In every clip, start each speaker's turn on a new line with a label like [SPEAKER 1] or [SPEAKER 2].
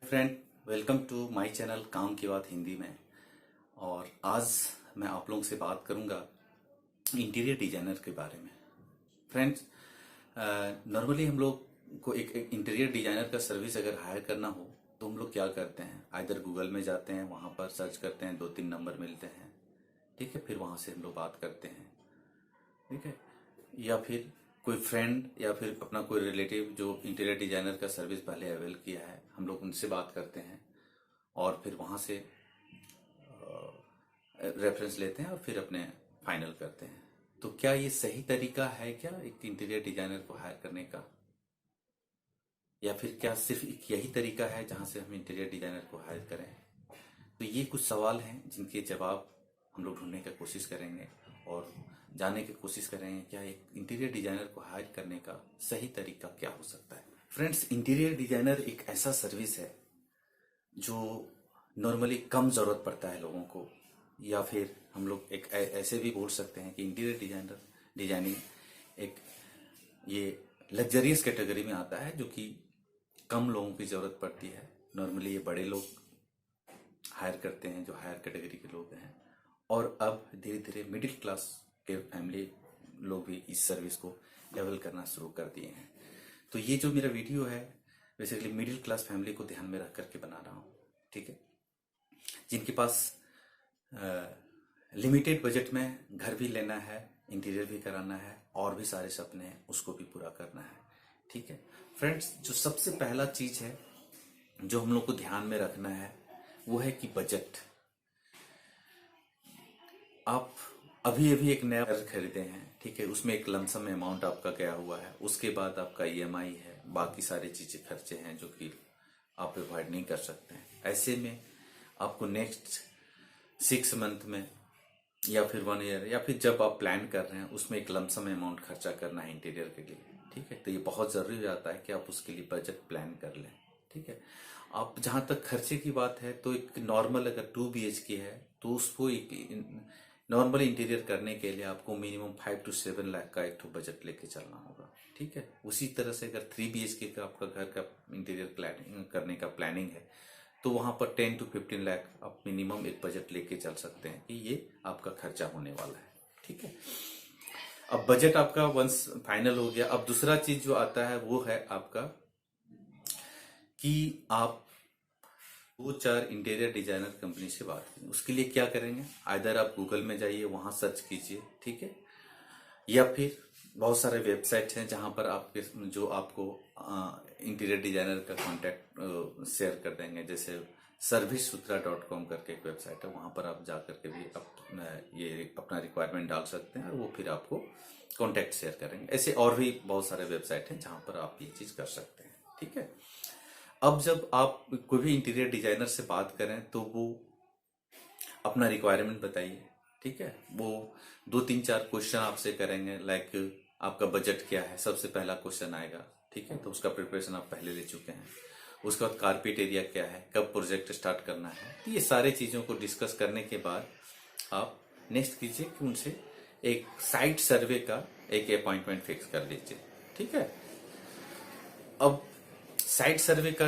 [SPEAKER 1] Friend, welcome to my channel काम की बात हिंदी में। और आज मैं आप लोगों से बात करूंगा इंटीरियर डिजाइनर के बारे में। फ्रेंड्स, नॉर्मली हम लोग को एक इंटीरियर डिजाइनर का सर्विस अगर हायर करना हो तो हम लोग क्या करते हैं, आइदर गूगल में जाते हैं, वहां पर सर्च करते हैं, 2-3 नंबर मिलते हैं, ठीक है, फिर वहां से हम लोग बात करते हैं, ठीक है, या फिर कोई फ्रेंड या फिर अपना कोई रिलेटिव जो इंटीरियर डिजाइनर का सर्विस पहले अवेल किया है, हम लोग उनसे बात करते हैं और फिर वहाँ से रेफरेंस लेते हैं और फिर अपने फाइनल करते हैं। तो क्या ये सही तरीका है क्या एक इंटीरियर डिजाइनर को हायर करने का, या फिर क्या सिर्फ एक यही तरीका है जहाँ से हम इंटीरियर डिजाइनर को हायर करें? तो ये कुछ सवाल हैं जिनके जवाब हम लोग ढूंढने की कोशिश करेंगे और जानने की कोशिश करेंगे क्या एक इंटीरियर डिजाइनर को हायर करने का सही तरीका क्या हो सकता है। फ्रेंड्स, इंटीरियर डिजाइनर एक ऐसा सर्विस है जो नॉर्मली कम ज़रूरत पड़ता है लोगों को, या फिर हम लोग एक ऐसे भी बोल सकते हैं कि इंटीरियर डिजाइनिंग एक ये लग्जरियस कैटेगरी में आता है जो कि कम लोगों की ज़रूरत पड़ती है। नॉर्मली ये बड़े लोग हायर करते हैं जो हायर कैटेगरी के लोग हैं, और अब धीरे धीरे मिडिल क्लास के फैमिली लोग भी इस सर्विस को लेवल करना शुरू कर दिए हैं। तो ये जो मेरा वीडियो है बेसिकली मिडिल क्लास फैमिली को ध्यान में रख करके बना रहा हूँ, ठीक है, जिनके पास लिमिटेड बजट में घर भी लेना है, इंटीरियर भी कराना है और भी सारे सपने हैं उसको भी पूरा करना है, ठीक है। फ्रेंड्स, जो सबसे पहला चीज है जो हम लोग को ध्यान में रखना है वो है कि बजट। आप अभी अभी एक नया घर खरीदे हैं, ठीक है, उसमें एक लमसम अमाउंट आपका गया हुआ है, उसके बाद आपका ईएमआई है, बाकी सारी चीजें खर्चे हैं जो कि आप अवॉइड नहीं कर सकते हैं। ऐसे में आपको नेक्स्ट 6 मंथ में या फिर 1 ईयर या फिर जब आप प्लान कर रहे हैं उसमें एक लमसम अमाउंट खर्चा करना है इंटीरियर के लिए, ठीक है। तो ये बहुत जरूरी हो जाता है कि आप उसके लिए बजट प्लान कर लें, ठीक है। आप जहां तक खर्चे की बात है तो एक नॉर्मल अगर 2 BHK है तो उसको एक नॉर्मल इंटीरियर करने के लिए आपको मिनिमम 5 to 7 लाख का एक बजट लेके चलना होगा, ठीक है। उसी तरह से अगर 3 BHK का आपका घर का इंटीरियर प्लानिंग करने का प्लानिंग है तो वहां पर 10 to 15 लाख आप मिनिमम एक बजट लेके चल सकते हैं कि ये आपका खर्चा होने वाला है, ठीक है। अब बजट आपका वंस फाइनल हो गया, अब दूसरा चीज जो आता है वो है आपका कि आप 2-4 इंटीरियर डिजाइनर कंपनी से बात करें। उसके लिए क्या करेंगे, आइदर आप गूगल में जाइए, वहां सर्च कीजिए, ठीक है, या फिर बहुत सारे वेबसाइट हैं जहां पर आपके जो आपको इंटीरियर डिजाइनर का कांटेक्ट शेयर कर देंगे। जैसे servicesutra.com करके एक वेबसाइट है, वहां पर आप जा करके भी ये अपना रिक्वायरमेंट डाल सकते हैं और वो फिर आपको कांटेक्ट शेयर करेंगे। ऐसे और भी बहुत सारे वेबसाइट हैं जहां पर आप ये चीज कर सकते हैं, ठीक है। अब जब आप कोई भी इंटीरियर डिजाइनर से बात करें तो वो अपना रिक्वायरमेंट बताइए, ठीक है। वो 2-3-4 क्वेश्चन आपसे करेंगे, लाइक आपका बजट क्या है, सबसे पहला क्वेश्चन आएगा, ठीक है। तो उसका प्रिपरेशन आप पहले ले चुके हैं। उसके बाद कारपेट एरिया क्या है, कब प्रोजेक्ट स्टार्ट करना है, तो ये सारे चीजों को डिस्कस करने के बाद आप नेक्स्ट कीजिए कि उनसे एक साइट सर्वे का एक अपॉइंटमेंट फिक्स कर लीजिए, ठीक है। अब साइट सर्वे का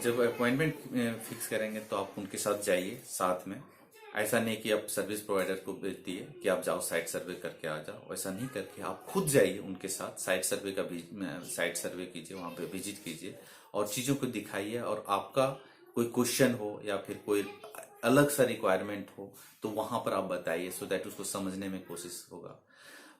[SPEAKER 1] जब अपॉइंटमेंट फिक्स करेंगे तो आप उनके साथ जाइए साथ में। ऐसा नहीं कि आप सर्विस प्रोवाइडर को भेज दिए कि आप जाओ साइट सर्वे करके आ जाओ, ऐसा नहीं करके आप खुद जाइए उनके साथ, साइट सर्वे का साइट सर्वे कीजिए, वहां पे विजिट कीजिए और चीजों को दिखाइए। और आपका कोई क्वेश्चन हो या फिर कोई अलग सा रिक्वायरमेंट हो तो वहां पर आप बताइए, सो दैट उसको समझने में कोशिश होगा।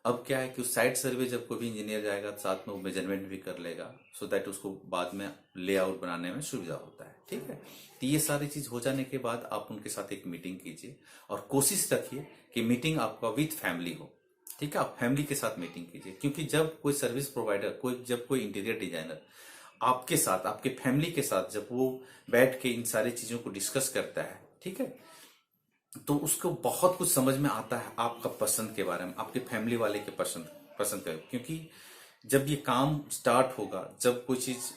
[SPEAKER 1] अब क्या है कि उस साइट सर्वे जब कोई भी इंजीनियर जाएगा तो साथ में वो मेजरमेंट भी कर लेगा, सो दैट उसको बाद में लेआउट बनाने में सुविधा होता है, ठीक है। तो ये सारी चीज हो जाने के बाद आप उनके साथ एक मीटिंग कीजिए और कोशिश रखिए कि मीटिंग आपका विथ फैमिली हो, ठीक है। आप फैमिली के साथ मीटिंग कीजिए, क्योंकि जब कोई सर्विस प्रोवाइडर जब कोई इंटीरियर डिजाइनर आपके साथ, आपके फैमिली के साथ जब वो बैठ के इन सारी चीजों को डिस्कस करता है, ठीक है, तो उसको बहुत कुछ समझ में आता है आपका पसंद के बारे में, आपके फैमिली वाले के पसंद पसंद का। क्योंकि जब ये काम स्टार्ट होगा, जब कोई चीज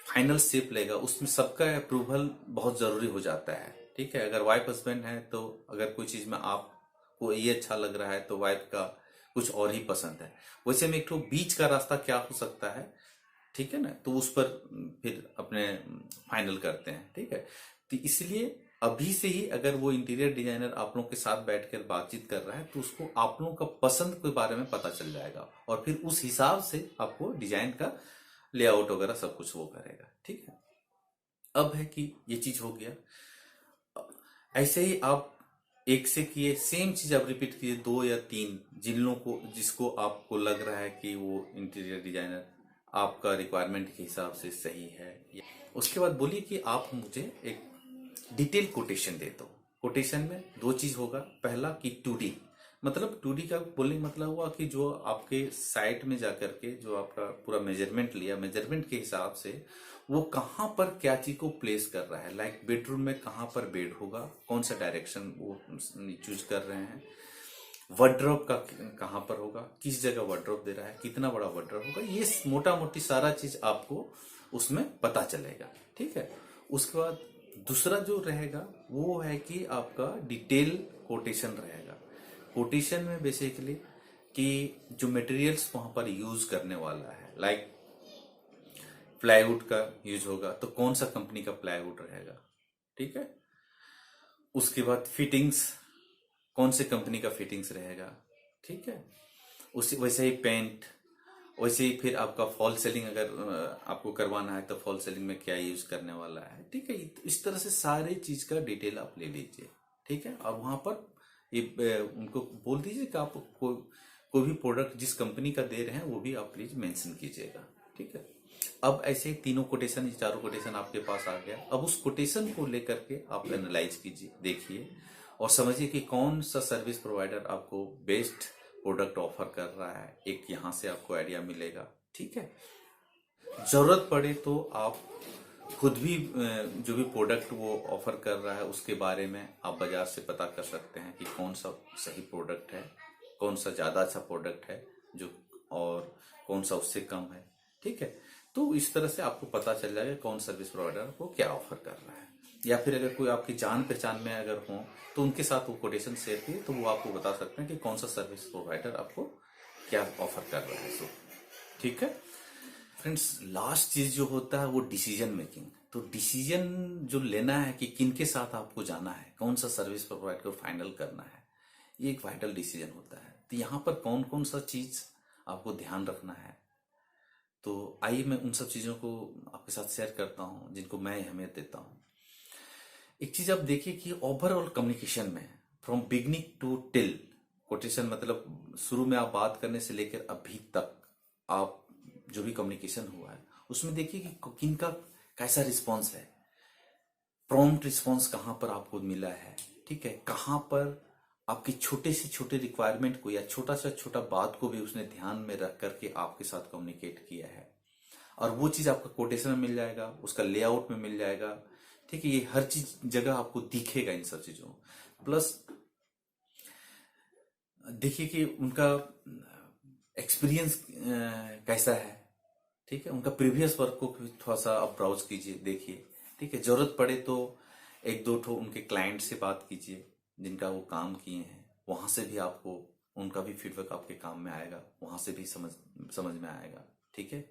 [SPEAKER 1] फाइनल शेप लेगा, उसमें सबका अप्रूवल बहुत जरूरी हो जाता है, ठीक है। अगर वाइफ हस्बैंड है तो अगर कोई चीज में आपको ये अच्छा लग रहा है तो वाइफ का कुछ और ही पसंद है। वैसे में एक तो बीच का रास्ता क्या हो सकता है, ठीक है ना, तो उस पर फिर अपने फाइनल करते हैं। ठीक है, तो इसलिए अभी से ही अगर वो इंटीरियर डिजाइनर आप लोगों के साथ बैठकर बातचीत कर रहा है तो उसको आप लोगों का पसंद के बारे में पता चल जाएगा, और फिर उस हिसाब से आपको डिजाइन का लेआउट वगैरह सब कुछ वो करेगा। ठीक है, अब है कि ये चीज हो गया। ऐसे ही आप एक से किए सेम चीज आप रिपीट कीजिए, 2 या 3 जिन लोगों को जिसको आपको लग रहा है कि वो इंटीरियर डिजाइनर आपका रिक्वायरमेंट के हिसाब से सही है। उसके बाद बोलिए कि आप मुझे एक डिटेल कोटेशन दे दो। कोटेशन में 2 चीज होगा, पहला कि 2D, मतलब 2D का बोलने का मतलब हुआ कि जो आपके साइट में जाकर के जो आपका पूरा मेजरमेंट लिया, मेजरमेंट के हिसाब से वो कहाँ पर क्या चीज को प्लेस कर रहा है। लाइक बेडरूम में कहाँ पर बेड होगा, कौन सा डायरेक्शन वो चूज कर रहे हैं, वार्डरोब का कहाँ पर होगा, किस जगह वार्डरोब दे रहा है, कितना बड़ा वार्डरोब होगा, ये मोटा मोटी सारा चीज आपको उसमें पता चलेगा। ठीक है, उसके बाद दूसरा जो रहेगा वो है कि आपका डिटेल कोटेशन रहेगा। कोटेशन में बेसिकली कि जो मटेरियल्स वहां पर यूज करने वाला है, लाइक प्लाईवुड का यूज होगा तो कौन सा कंपनी का प्लाईवुड रहेगा। ठीक है, उसके बाद फिटिंग्स, कौन से कंपनी का फिटिंग्स रहेगा। ठीक है, उसी वैसे ही पेंट, वैसे ही फिर आपका फॉल सेलिंग अगर आपको करवाना है तो फॉल सेलिंग में क्या यूज करने वाला है। ठीक है, इस तरह से सारे चीज का डिटेल आप ले लीजिए। ठीक है, और वहां पर ये उनको बोल दीजिए कि आप कोई भी प्रोडक्ट जिस कंपनी का दे रहे हैं वो भी आप प्लीज मेंशन कीजिएगा। ठीक है, अब ऐसे तीनों कोटेशन, चारों कोटेशन आपके पास आ गया। अब उस कोटेशन को लेकर के आप एनालाइज कीजिए, देखिए और समझिए कि कौन सा सर्विस प्रोवाइडर आपको बेस्ट प्रोडक्ट ऑफर कर रहा है। एक यहां से आपको आइडिया मिलेगा। ठीक है, जरूरत पड़े तो आप खुद भी जो भी प्रोडक्ट वो ऑफर कर रहा है उसके बारे में आप बाजार से पता कर सकते हैं कि कौन सा सही प्रोडक्ट है, कौन सा ज्यादा अच्छा प्रोडक्ट है जो, और कौन सा उससे कम है। ठीक है, तो इस तरह से आपको पता चल जाएगा कौन सर्विस प्रोवाइडर आपको क्या ऑफर कर रहा है। या फिर अगर कोई आपकी जान पहचान में अगर हो तो उनके साथ वो कोटेशन शेयर किए तो वो आपको बता सकते हैं कि कौन सा सर्विस प्रोवाइडर आपको क्या ऑफर कर रहा है। सो ठीक है फ्रेंड्स, लास्ट चीज जो होता है वो डिसीजन मेकिंग। तो डिसीजन जो लेना है कि किन के साथ आपको जाना है, कौन सा सर्विस प्रोवाइडर को फाइनल करना है, ये एक वाइटल डिसीजन होता है। तो यहाँ पर कौन कौन सा चीज आपको ध्यान रखना है, तो आइए मैं उन सब चीजों को आपके साथ शेयर करता हूँ जिनको मैं अहमियत देता हूँ। एक चीज आप देखिए कि ओवरऑल कम्युनिकेशन में from beginning to till, quotation मतलब शुरू में आप बात करने से लेकर अभी तक आप जो भी कम्युनिकेशन हुआ है उसमें देखिए कि किनका कैसा रिस्पॉन्स है, प्रॉम्प्ट रिस्पॉन्स कहाँ पर आपको मिला है। ठीक है, कहाँ पर आपकी छोटे से छोटे रिक्वायरमेंट को या छोटा से छोटा बात को भी उसने ध्यान में रख करके आपके साथ कम्युनिकेट किया है, और वो चीज आपका कोटेशन में मिल जाएगा, उसका लेआउट में मिल जाएगा। ठीक है, ये हर चीज जगह आपको दिखेगा इन सब चीजों। प्लस देखिए कि उनका एक्सपीरियंस कैसा है। ठीक है, उनका प्रीवियस वर्क को भी थोड़ा सा आप ब्राउज कीजिए, देखिए। ठीक है, जरूरत पड़े तो एक दो ठो उनके क्लाइंट से बात कीजिए जिनका वो काम किए हैं, वहां से भी आपको उनका भी फीडबैक आपके काम में आएगा, वहां से भी समझ में आएगा। ठीक है,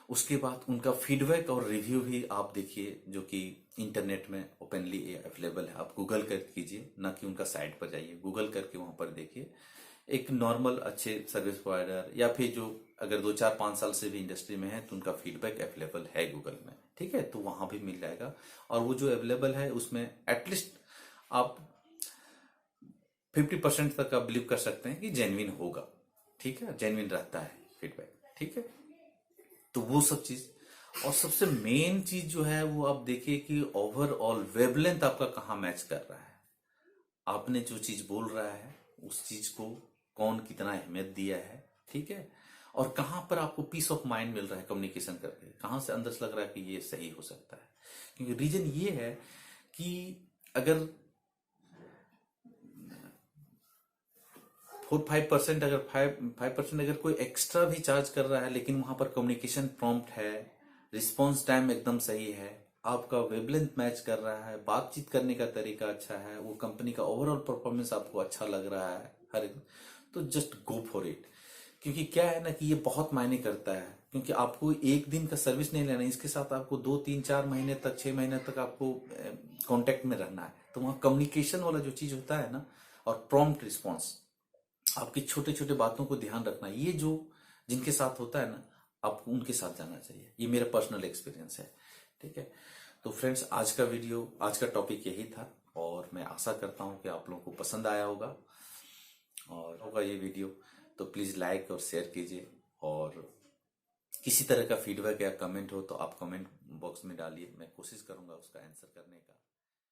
[SPEAKER 1] उसके बाद उनका फीडबैक और रिव्यू भी आप देखिए जो कि इंटरनेट में ओपनली अवेलेबल है। आप गूगल कर कीजिए, ना कि उनका साइट पर जाइए, गूगल करके वहां पर देखिए। एक नॉर्मल अच्छे सर्विस प्रोवाइडर या फिर जो अगर 2 4 5 साल से भी इंडस्ट्री में है तो उनका फीडबैक अवेलेबल है गूगल में। ठीक है, तो वहां भी मिल जाएगा, और वो जो अवेलेबल है उसमें एटलीस्ट आप 50% तक आप बिलीव कर सकते हैं कि जेन्युइन होगा। ठीक है, जेन्युइन रहता है फीडबैक। ठीक है, तो वो सब चीज, और सबसे मेन चीज जो है वो आप देखिए कि ओवरऑल वेवलेंथ आपका कहाँ मैच कर रहा है। आपने जो चीज बोल रहा है उस चीज को कौन कितना अहमियत दिया है। ठीक है, और कहां पर आपको पीस ऑफ माइंड मिल रहा है कम्युनिकेशन करके, कहां से अंदर से लग रहा है कि ये सही हो सकता है। क्योंकि रीजन ये है कि अगर 4-5% अगर 5% अगर कोई एक्स्ट्रा भी चार्ज कर रहा है लेकिन वहां पर कम्युनिकेशन प्रॉम्प्ट है, रिस्पॉन्स टाइम एकदम सही है, आपका वेवलेंथ मैच कर रहा है, बातचीत करने का तरीका अच्छा है, वो कंपनी का ओवरऑल परफॉर्मेंस आपको अच्छा लग रहा है हर एक, तो जस्ट गो फॉर इट। क्योंकि क्या है ना कि ये बहुत मायने करता है, क्योंकि आपको एक दिन का सर्विस नहीं लेना है, इसके साथ आपको 2 3 4 महीने तक 6 महीने तक आपको कांटेक्ट में रहना है। तो वहाँ कम्युनिकेशन वाला जो चीज होता है ना, और प्रॉम्प्ट रिस्पॉन्स, आपकी छोटे छोटे बातों को ध्यान रखना, ये जो जिनके साथ होता है ना, आपको उनके साथ जाना चाहिए। ये मेरा पर्सनल एक्सपीरियंस है। ठीक है, तो फ्रेंड्स आज का वीडियो, आज का टॉपिक यही था, और मैं आशा करता हूँ कि आप लोगों को पसंद आया होगा और होगा ये वीडियो। तो प्लीज़ लाइक और शेयर कीजिए, और किसी तरह का फीडबैक या कमेंट हो तो आप कमेंट बॉक्स में डालिए, मैं कोशिश करूंगा उसका आंसर करने का।